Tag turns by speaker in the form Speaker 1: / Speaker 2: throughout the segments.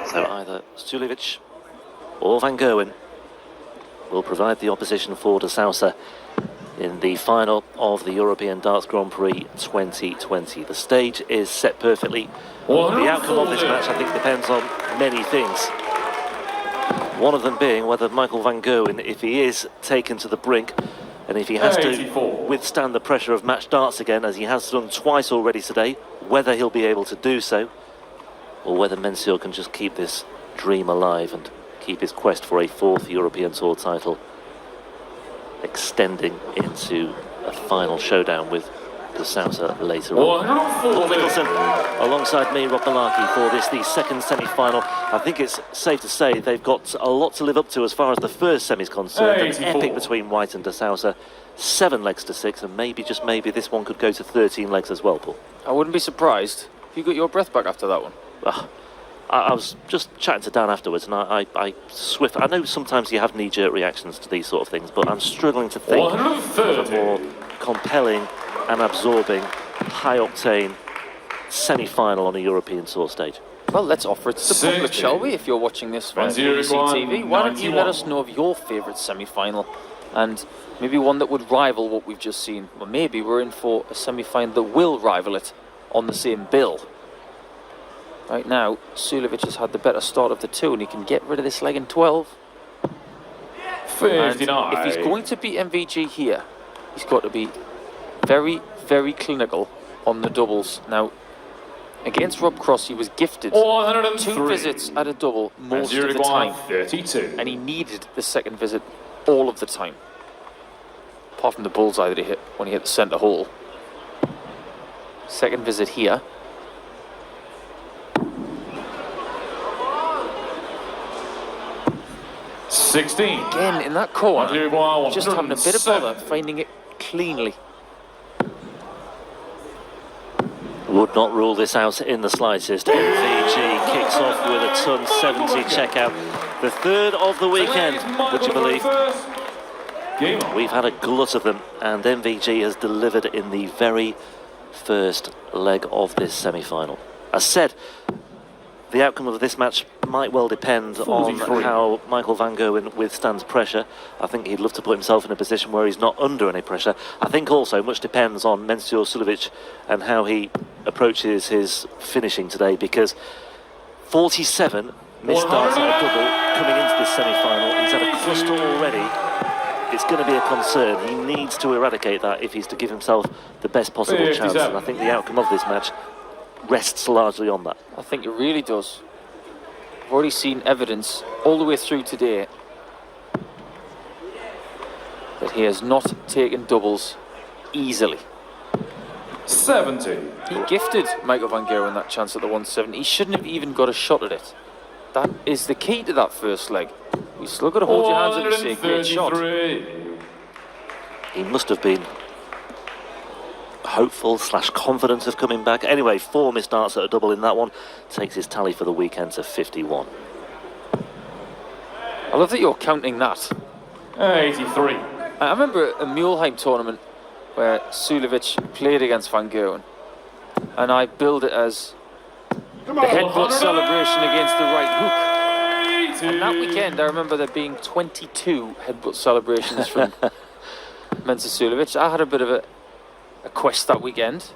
Speaker 1: So either Suljovic or Van Gerwen will provide the opposition for de Sousa in the final of the European Darts Grand Prix 2020. The stage is set perfectly. The outcome of this match, I think, depends on many things. One of them being whether Michael Van Gerwen, if he is taken to the brink, and if he has to withstand the pressure of match darts again, as he has done twice already today, whether he'll be able to do so, or whether Mensur can just keep this dream alive and keep his quest for a 4th European Tour title extending into a final showdown with de Sousa later on. Paul Nicholson alongside me, Rob Malarkey, for this, the second semi-final. I think it's safe to say they've got a lot to live up to as far as the first semi is concerned. An epic between White and de Sousa, 7 legs to 6, and maybe, just maybe, this one could go to 13 legs as well, Paul.
Speaker 2: I wouldn't be surprised if you got your breath back after that one.
Speaker 1: I was just chatting to Dan afterwards, and I know sometimes you have knee-jerk reactions to these sort of things, but I'm struggling to think of a more compelling and absorbing, high-octane semi-final on a European Tour stage.
Speaker 2: Well, let's offer it to the public, shall we? If you're watching this on CTV, why don't you let us know of your favourite semi-final, and maybe one that would rival what we've just seen. Well, maybe we're in for a semi-final that will rival it on the same bill. Right now, Suljovic has had the better start of the two, and he can get rid of this leg in 12.
Speaker 3: 59.
Speaker 2: If he's going to beat MVG here, he's got to be very, very clinical on the doubles. Now, against Rob Cross, he was gifted 2 visits at a double most of the time.
Speaker 3: 32.
Speaker 2: And he needed the second visit all of the time. Apart from the bullseye that he hit when he hit the centre hole. Second visit here. Again, in that corner, just having a bit of bother finding it cleanly.
Speaker 1: Would not rule this out in the slightest. MVG kicks off with a ton 70 checkout. The third of the weekend, would you believe? We've had a glut of them, and MVG has delivered in the very first leg of this semi-final. As said, the outcome of this match might well depend on how Michael Van Gerwen withstands pressure. I think he'd love to put himself in a position where he's not under any pressure. I think also much depends on Mensur Suljovic and how he approaches his finishing today, because 47 missed darts at a double coming into this semi-final. He's had a cluster already. It's going to be a concern. He needs to eradicate that if he's to give himself the best possible chance, and I think the outcome of this match rests largely on that.
Speaker 2: I think it really does. I've already seen evidence all the way through today that he has not taken doubles easily.
Speaker 3: 70.
Speaker 2: He gifted Michael Van Gerwen that chance at the 170. He shouldn't have even got a shot at it. That is the key to that first leg. You still got to hold your hands up and say, great shot.
Speaker 1: He must have been hopeful / confident of coming back. Anyway, 4 missed darts at a double in that one takes his tally for the weekend to 51.
Speaker 2: I love that you're counting that.
Speaker 3: 83.
Speaker 2: I remember a Mulheim tournament where Suljovic played against Van Gerwen, and I billed it as the headbutt celebration against the right hook. And that weekend I remember there being 22 headbutt celebrations from Mensur Suljovic. I had a bit of a quest that weekend,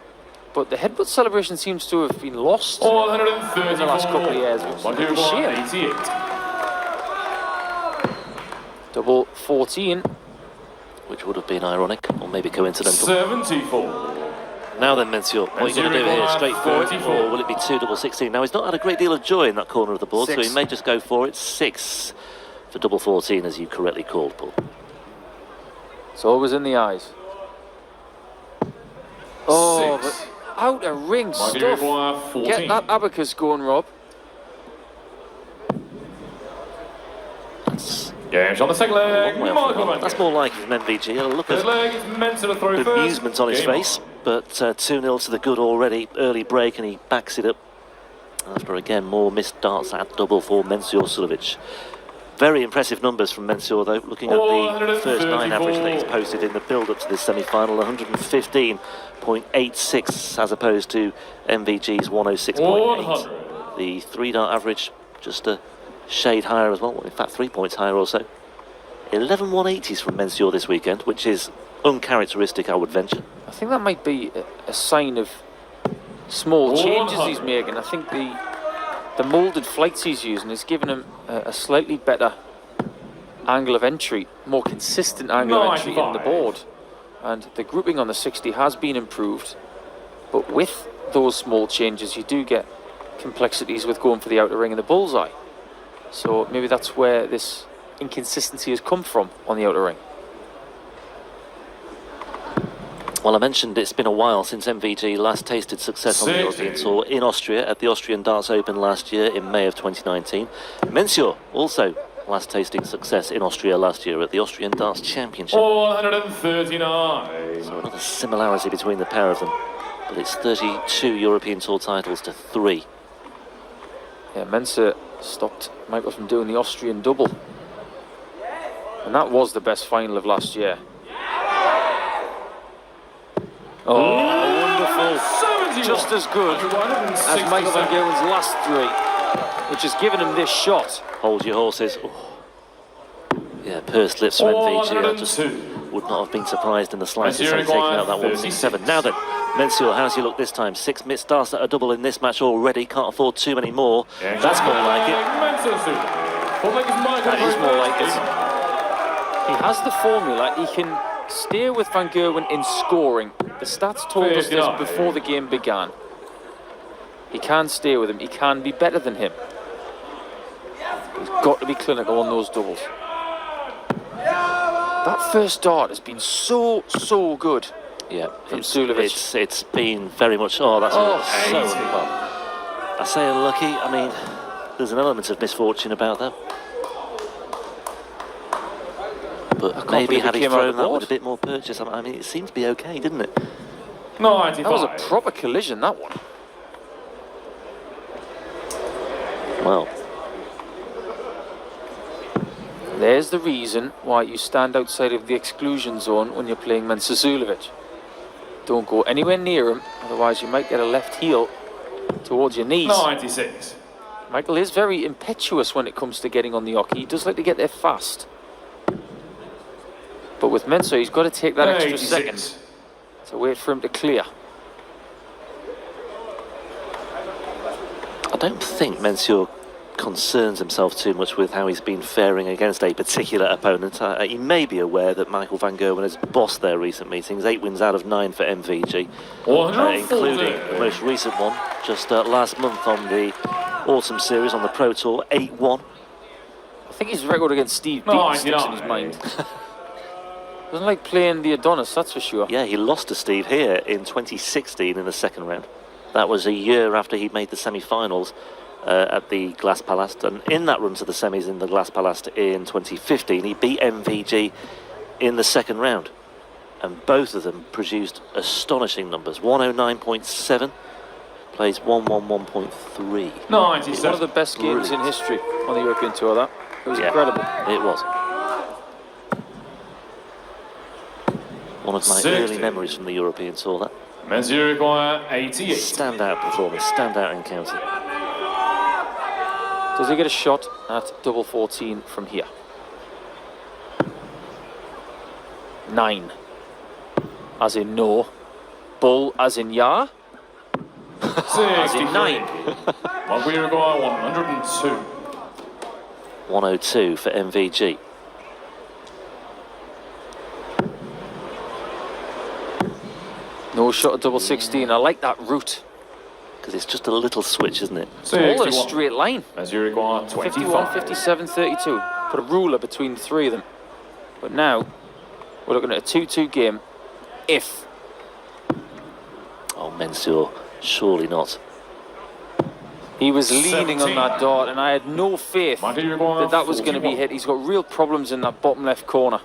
Speaker 2: but the headbutt celebration seems to have been lost in the last couple of years, which is a shame. Double 14,
Speaker 1: which would have been ironic, or maybe coincidental.
Speaker 3: 74.
Speaker 1: Now then, Mensur, what are you going to do here? Straight forward, or will it be 2 double 16? Now, he's not had a great deal of joy in that corner of the board, 6. So he may just go for it. 6 for double 14, as you correctly called, Paul.
Speaker 2: It's always in the eyes. Oh, but out of ring stuff. Get that abacus going, Rob.
Speaker 3: Game's on the second leg.
Speaker 1: That's more like from MVG. A look of amusement on his face, but 2-0 to the good already. Early break, and he backs it up. After again more missed darts at double for Mensur Suljovic. Very impressive numbers from Mensur, though, looking at the first 9 average that he's posted in the build-up to this semi-final. 115.86 as opposed to MVG's 106.8. The 3-dart average just a shade higher as well. In fact, 3 points higher or so. 11 180s from Mensur this weekend, which is uncharacteristic, I would venture.
Speaker 2: I think that might be a sign of small changes he's
Speaker 3: 100.
Speaker 2: making. I think the moulded flights he's using is giving him a slightly better angle of entry, more consistent angle of entry in the
Speaker 3: 95.
Speaker 2: board. And the grouping on the 60 has been improved. But with those small changes, you do get complexities with going for the outer ring and the bullseye. So maybe that's where this inconsistency has come from on the outer ring.
Speaker 1: Well, I mentioned it's been a while since MVG last tasted success on the
Speaker 3: 60.
Speaker 1: European Tour in Austria at the Austrian Darts Open last year in May of 2019. Mensur also last tasting success in Austria last year at the Austrian Darts Championship.
Speaker 3: 439.
Speaker 1: So another similarity between the pair of them, but it's 32 European Tour titles to 3.
Speaker 2: Yeah, Mensur stopped Michael from doing the Austrian double. And that was the best final of last year. Oh, wonderful.
Speaker 3: 71.
Speaker 2: Just as good as Michael van Gerwen's last 3, which has given him this shot.
Speaker 1: Hold your horses. Oh. Yeah, pursed lips from MVG. I just
Speaker 3: 402.
Speaker 1: would not have been surprised in the slightest
Speaker 3: Mensur
Speaker 1: having taken out that
Speaker 3: required
Speaker 1: 167. Now then, Mensur, how's he look this time? 6 missed starts at a double in this match already. Can't afford too many more. That's more like it.
Speaker 2: That is more like it. He has the formula. He can stay with Van Gerwen in scoring. The stats told us this before the game began. He can stay with him. He can be better than him. He's got to be clinical on those doubles. That first dart has been so good.
Speaker 1: Yeah,
Speaker 2: From Suljovic.
Speaker 1: It's been very much. Oh, that's so well. I say unlucky. I mean, there's an element of misfortune about that. But maybe had he thrown that with a bit more purchase, I mean, it seemed to be okay, didn't it?
Speaker 3: 95.
Speaker 2: That was a proper collision, that one.
Speaker 1: Well,
Speaker 2: There's the reason why you stand outside of the exclusion zone when you're playing Mensur Suljovic. Don't go anywhere near him, otherwise you might get a left heel towards your knees.
Speaker 3: 96.
Speaker 2: Michael is very impetuous when it comes to getting on the hockey. He does like to get there fast. But with Mensur, he's got to take that extra
Speaker 3: 86.
Speaker 2: second to wait for him to clear.
Speaker 1: I don't think Mensur concerns himself too much with how he's been faring against a particular opponent. He may be aware that Michael van Gerwen has bossed their recent meetings. 8 wins out of 9 for MVG, including the most recent one just last month on the Autumn Series on the Pro Tour, 8-1.
Speaker 2: I think his record against Steve Beaton sticks in his mind. Doesn't like playing the Adonis, that's for sure.
Speaker 1: Yeah, he lost to Steve here in 2016 in the second round. That was a year after he'd made the semi-finals at the Glass Palace, and in that run to the semis in the Glass Palace in 2015, he beat MVG in the second round, and both of them produced astonishing numbers. 109.7 plays 111.3.
Speaker 3: 97.
Speaker 2: One of the best games in history on the European Tour, that. It was incredible.
Speaker 1: It was. One of my
Speaker 3: 60.
Speaker 1: early memories from the European Tour, that.
Speaker 3: Mensur require 88.
Speaker 1: Standout performance, standout encounter.
Speaker 2: Does he get a shot at double 14 from here? 9. As in no. Bull as in yeah. As in 9.
Speaker 3: What we require 102.
Speaker 1: 102 for MVG.
Speaker 2: No shot at double 16. I like that route.
Speaker 1: Because it's just a little switch, isn't it?
Speaker 2: All in a straight line.
Speaker 3: Mensur require
Speaker 2: 51,
Speaker 3: 25.
Speaker 2: 57, 32. Put a ruler between the 3 of them. But now, we're looking at a 2-2 game. If.
Speaker 1: Oh, Mensur, surely not.
Speaker 2: He was leaning
Speaker 3: 17.
Speaker 2: on that dart, and I had no faith that that was going to be hit. He's got real problems in that bottom left corner.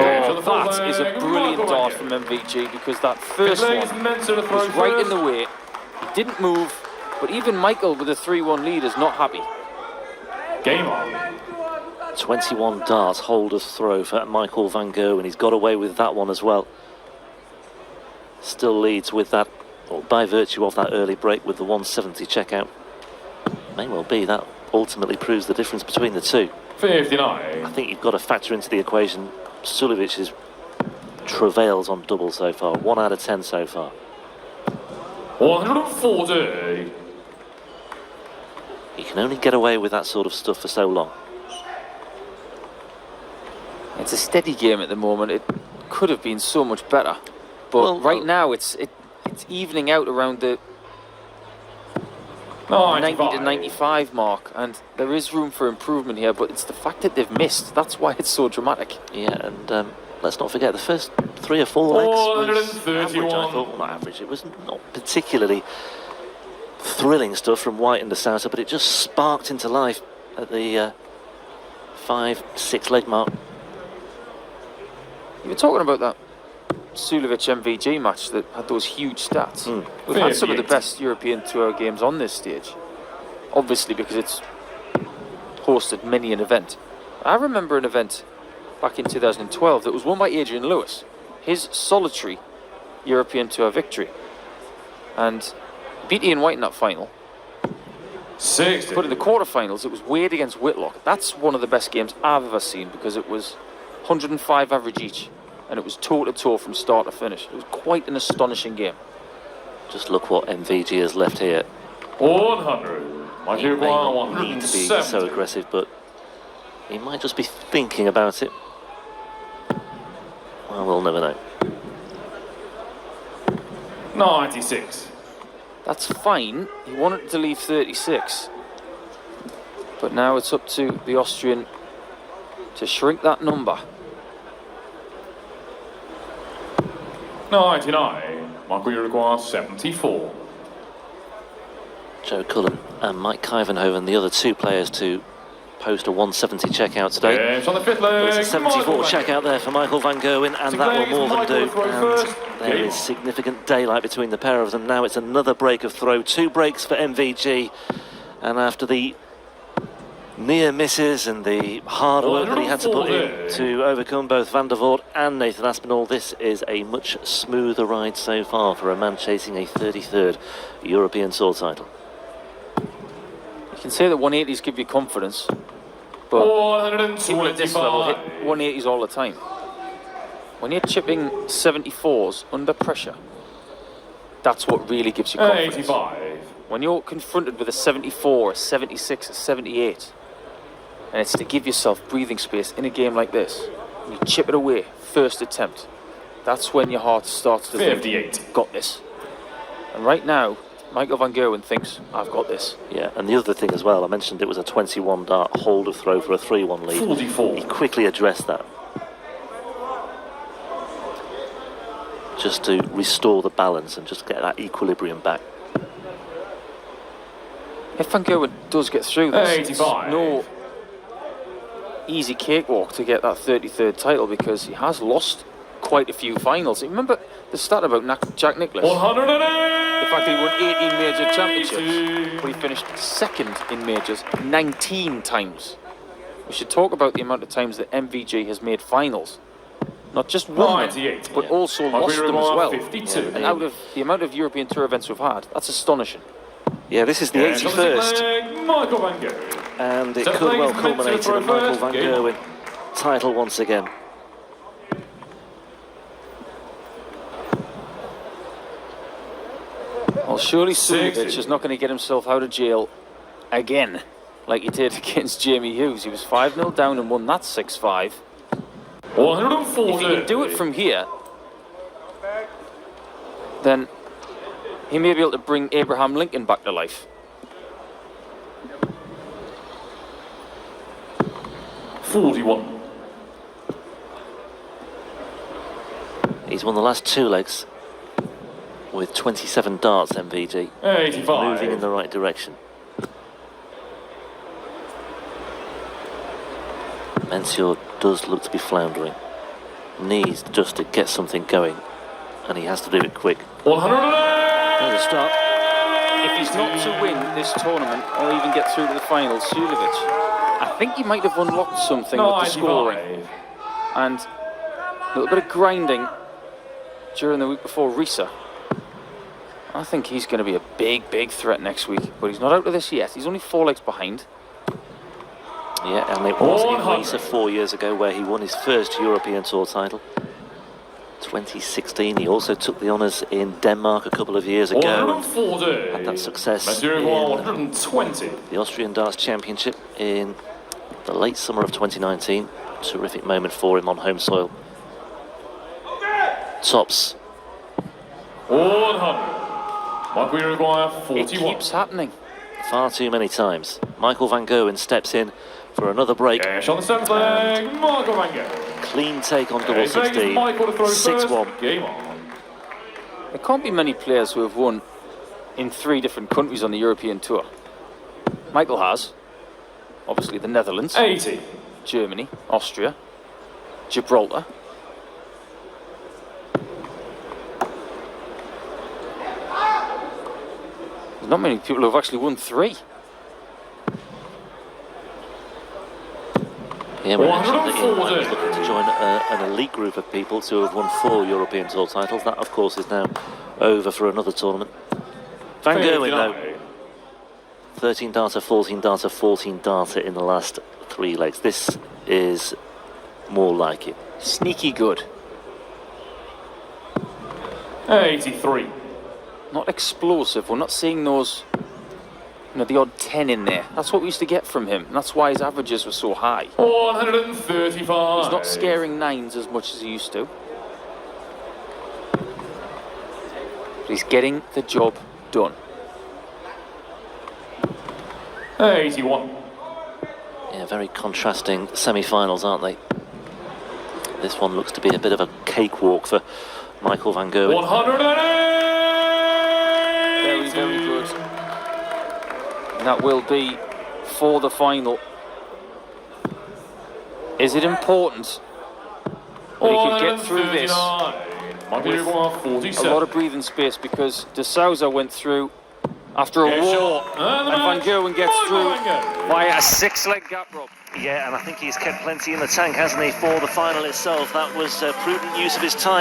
Speaker 2: Oh, that is a brilliant dart from MVG, because that first one was right in the way. He didn't move, but even Michael with a 3-1 lead is not happy.
Speaker 3: Game on.
Speaker 1: 21 darts, holder's throw for Michael van Gerwen. He's got away with that one as well. Still leads with that or by virtue of that early break with the 170 checkout, may well be that ultimately proves the difference between the two.
Speaker 3: 59.
Speaker 1: I think you've got to factor into the equation Suljovic's travails on double so far. 1 out of 10 so far.
Speaker 3: 140.
Speaker 1: You can only get away with that sort of stuff for so long.
Speaker 2: It's a steady game at the moment. It could have been so much better, but
Speaker 1: Well,
Speaker 2: right now it's evening out around the 90 to 95 mark, and there is room for improvement here, but it's the fact that they've missed. That's why it's so dramatic.
Speaker 1: Yeah, and let's not forget the first 3 or 4 legs was average, I thought. Well, not average, it was not particularly thrilling stuff from White and the Souter, but it just sparked into life at the 5-6 leg mark.
Speaker 2: You were talking about that Suljovic MVG match that had those huge stats. We've had some of the best European Tour games on this stage, obviously because it's hosted many an event. I remember an event back in 2012 that was won by Adrian Lewis, his solitary European Tour victory, and beat Ian White in that final.
Speaker 3: 60.
Speaker 2: But in the quarterfinals, it was Wade against Whitlock. That's one of the best games I've ever seen because it was 105 average each, and it was toe-to-toe from start to finish. It was quite an astonishing game.
Speaker 1: Just look what MVG has left here.
Speaker 3: 100.
Speaker 1: He may not need to be so aggressive, but he might just be thinking about it. Well, we'll never know.
Speaker 3: 96.
Speaker 2: That's fine. He wanted to leave 36. But now it's up to the Austrian to shrink that number.
Speaker 3: 99. Michael Uruguay 74.
Speaker 1: Joe Cullen and Mike Kivenhoven, the other 2 players to post a 170 checkout today.
Speaker 3: James on the 5th leg.
Speaker 1: It's a 74 checkout there for Michael van Gerwen, and that will more than do. And there
Speaker 3: Game
Speaker 1: is significant daylight between the pair of them. Now it's another break of throw. 2 breaks for MVG, and after the near misses and the hard work that he had to put in to overcome both Van der Voort and Nathan Aspinall, this is a much smoother ride so far for a man chasing a 33rd European Tour title.
Speaker 2: You can say that 180s give you confidence, but people at this level hit 180s all the time. When you're chipping 74s under pressure, that's what really gives you confidence.
Speaker 3: 85.
Speaker 2: When you're confronted with a 74, a 76, a 78, and it's to give yourself breathing space in a game like this, and you chip it away, first attempt, that's when your heart starts to
Speaker 3: 58.
Speaker 2: think, got this. And right now, Michael van Gerwen thinks, I've got this.
Speaker 1: Yeah, and the other thing as well, I mentioned it was a 21 dart hold of throw for a 3-1 lead.
Speaker 3: 44.
Speaker 1: He quickly addressed that, just to restore the balance and just get that equilibrium back.
Speaker 2: If Van Gerwen does get through this,
Speaker 3: 85.
Speaker 2: it's no easy cakewalk to get that 33rd title because he has lost quite a few finals. Remember the stat about Jack Nicklaus?
Speaker 3: 108.
Speaker 2: The fact that he won 18 major championships, but he finished second in majors 19 times. We should talk about the amount of times that MVG has made finals. Not just won them, but also lost them as well.
Speaker 3: 52.
Speaker 2: And out of the amount of European Tour events we've had, that's astonishing.
Speaker 1: Yeah, this is the 81st,
Speaker 3: Michael van Gerwen.
Speaker 1: and it could well culminate in a Michael van Gerwen title once again.
Speaker 2: Well, surely Suljovic is not going to get himself out of jail again, like he did against Jamie Hughes. He was 5-0 down and won that 6-5.
Speaker 3: 140.
Speaker 2: If he can do it from here, then he may be able to bring Abraham Lincoln back to life.
Speaker 3: 41.
Speaker 1: He's won the last 2 legs with 27 darts, MVG.
Speaker 3: 85.
Speaker 1: Moving in the right direction. Mensur does look to be floundering. Needs just to get something going, and he has to do it quick.
Speaker 3: 108.
Speaker 1: There's a start.
Speaker 2: If he's not to win this tournament or even get through to the final, Suljovic, I think he might have unlocked something with the scoring and a little bit of grinding during the week before Risa. I think he's going to be a big threat next week, but he's not out of this yet. He's only 4 legs behind.
Speaker 1: Yeah, and it was in Lisa 4 years ago where he won his first European Tour title. 2016, he also took the honours in Denmark a couple of years ago and had that success in
Speaker 3: 120.
Speaker 1: the Austrian Darts Championship in the late summer of 2019. Terrific moment for him on home soil. Tops.
Speaker 3: 100. Mark, we require 41.
Speaker 2: It keeps happening.
Speaker 1: Far too many times. Michael van Gerwen steps in for another break.
Speaker 3: Cash on the 7th leg, Michael van Gerwen.
Speaker 1: Clean take on double 16.
Speaker 3: Michael to throw
Speaker 1: 6-1.
Speaker 3: first. Game on.
Speaker 2: There can't be many players who have won in 3 different countries on the European Tour. Michael has. Obviously the Netherlands,
Speaker 3: 80.
Speaker 2: Germany, Austria, Gibraltar. There's not many people who have actually won 3.
Speaker 1: Yeah, we mentioned that Ian was looking to join an elite group of people to have won 4 European Tour titles. That, of course, is now over for another tournament. Van Gerwen, though, 13 darter, 14 darter, 14 darter in the last 3 legs. This is more like it.
Speaker 2: Sneaky good.
Speaker 3: 83.
Speaker 2: Not explosive. We're not seeing those, the odd 10 in there. That's what we used to get from him. And that's why his averages were so high.
Speaker 3: 135.
Speaker 2: He's not scaring 9s as much as he used to. But he's getting the job done.
Speaker 3: 81.
Speaker 1: Yeah, very contrasting semi-finals, aren't they? This one looks to be a bit of a cakewalk for Michael van Gerwen.
Speaker 3: 180.
Speaker 2: Very good. And that will be for the final. Is it important that he can get through this with a lot of breathing space, because De Souza went through after a war, and Van Gerwen gets through via a 6-leg gap rope.
Speaker 1: Yeah, and I think he's kept plenty in the tank, hasn't he, for the final itself. That was a prudent use of his time.